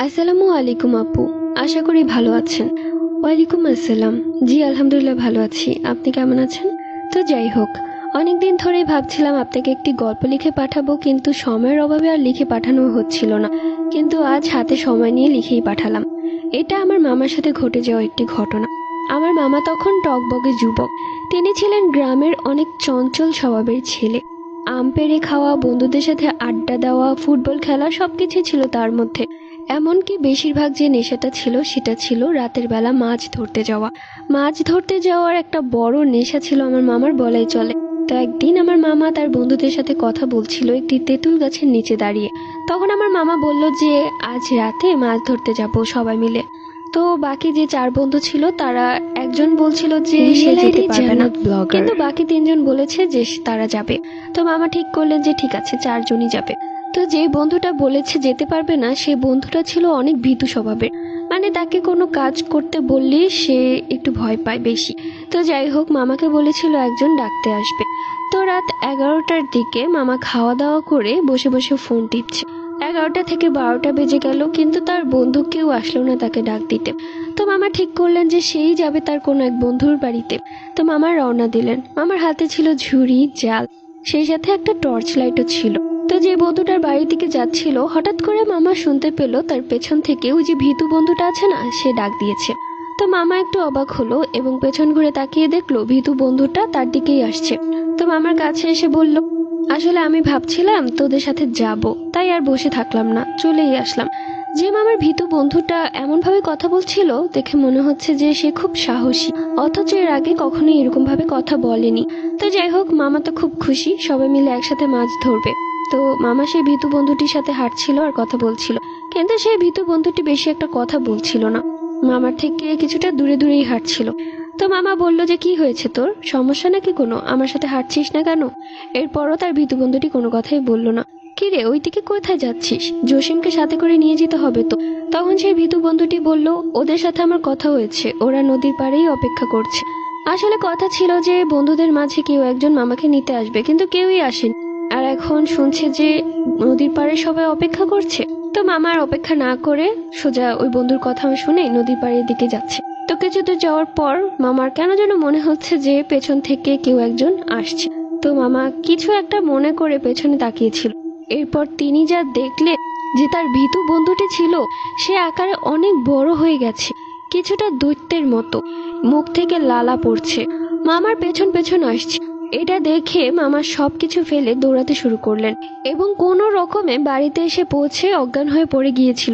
আসসালামু আলাইকুম আপু। আশা করি ভালো আছেন। ওয়ালাইকুম আসসালাম। জি আলহামদুলিল্লাহ ভালো আছি। আপনি কেমন আছেন? তো যাই হোক, অনেকদিন ধরেই ভাবছিলাম আপনাকে একটি গল্প লিখে পাঠাবো, কিন্তু সময়ের অভাবে আর লিখে পাঠানো হচ্ছিল না। কিন্তু আজ হাতে সময় নিয়ে লিখেই পাঠালাম। এটা আমার মামার সাথে ঘটে যাওয়া একটি ঘটনা। আমার মামা তখন টকবগে যুবক। তিনি ছিলেন গ্রামের অনেক চঞ্চল স্বভাবের ছেলে। আম পেড়ে খাওয়া, বন্ধুদের সাথে আড্ডা দেওয়া, ফুটবল খেলা সবকিছু ছিল তার মধ্যে। এমনকি বেশিরভাগ যে নেশাটা ছিল সেটা ছিল রাতের বেলা মাছ ধরতে যাওয়া। মাছ ধরতে যাওয়ার একটা বড় নেশা ছিল আমার মামার, বলাই চলে। তো একদিন আমার মামা তার বন্ধুদের সাথে কথা বলছিল একটি তেঁতুল গাছের নিচে দাঁড়িয়ে। তখন আমার মামা বলল যে আজ রাতে মাছ ধরতে যাব সবাই মিলে। তো বাকি যে চার বন্ধু ছিল তারা একজন বলছিল যে সে যেতে পারবে না, কিন্তু বাকি তিনজন বলেছে যে তারা যাবে। তো মামা ঠিক করলেন যে ঠিক আছে, চারজনই যাবে। তো যে বন্ধুটা বলেছে যেতে পারবে না, সে বন্ধুটা ছিল অনেক ভীতু স্বভাবের। মানে তাকে কোনো কাজ করতে বললে সে একটু ভয় পায় বেশি। তো যাই হোক, মামাকে বলেছিল একজন ডাকতে আসবে। তো রাত 11টার দিকে মামা খাওয়া দাওয়া করে বসে বসে ফোন টিপছে। 11টা থেকে 12টা বেজে গেল, কিন্তু তার বন্ধু কেউ আসলো না তাকে ডাক দিতে। তো মামা ঠিক করলেন যে সেই যাবে তার কোনো এক বন্ধুর বাড়িতে। তো মামা রওনা দিলেন। মামার হাতে ছিল ঝুড়ি, জাল, সেই সাথে একটা টর্চ লাইটও ছিল। তো যে বন্ধুটার বাড়ির দিকে যাচ্ছিল, হঠাৎ করে মামা শুনতে পেল তার পেছন থেকে ওই যে ভীতু বন্ধুটা আছে না, সে ডাক দিয়েছে। তো মামা একটু অবাক হলো এবং পেছন ঘুরে তাকিয়ে দেখলো ভীতু বন্ধুটা তার দিকেই আসছে। তো মামার কাছে এসে বলল, আসলে আমি ভাবছিলাম তোদের সাথে যাব, তাই আর বসে থাকলাম না, চলেই আসলাম। যে মামার ভীতু বন্ধুটা এমন ভাবে কথা বলছিল দেখে মনে হচ্ছে যে সে খুব সাহসী, অথচ এর আগে কখনোই এরকম ভাবে কথা বলেনি। তো যাই হোক, মামা তো খুব খুশি, সবাই মিলে একসাথে মাছ ধরবে। তো মামা সেই ভীতু বন্ধুটির সাথে হাঁটছিল আর কথা বলছিল, কিন্তু সেই ভীতু বন্ধুটি বেশি একটা কথা বলছিল না, মামার থেকে কিছুটা দূরে দূরেই হাঁটছিল। তো মামা বলল যে কি হয়েছে তোর, সমস্যা নাকি কোনো, আমার সাথে হাঁটছিস না কেন? এরপরও তার ভীতু বন্ধুটি কোনো কথাই বলল না। কি রে, ওই দিকে কোথায় যাচ্ছিস? জসিমকে সাথে করে নিয়ে যেতে হবে তো। তখন সেই ভীতু বন্ধুটি বলল, ওদের সাথে আমার কথা হয়েছে, ওরা নদীর পাড়েই অপেক্ষা করছে। আসলে কথা ছিল যে বন্ধুদের মাঝে কেউ একজন মামাকে নিতে আসবে, কিন্তু কেউই আসেনি। আর এখন শুনছে যে নদীর পাড়ে সবাই অপেক্ষা করছে। তো মামার অপেক্ষা না করে সোজা ওই বন্ধুর কথা শুনে নদীর পাড়ের দিকে যাচ্ছে। তো কিছু দূর যাওয়ার পর মামার কেন যেন মনে হচ্ছে যে পেছন থেকে কেউ একজন আসছে। তো মামা কিছু একটা মনে করে পেছনে তাকিয়েছিল। এরপর তিনি যা দেখলেন যে তার ভীতু বন্ধুটি ছিল সে আকারে অনেক বড় হয়ে গেছে, কিছুটা দৈত্যের মতো, মুখ থেকে লালা পড়ছে, মামার পেছন পেছন আসছে। এটা দেখে মামা সবকিছু ফেলে দৌড়াতে শুরু করলেন এবং কোনো রকমে বাড়িতে এসে পৌঁছে অজ্ঞান হয়ে পড়ে গিয়েছিল।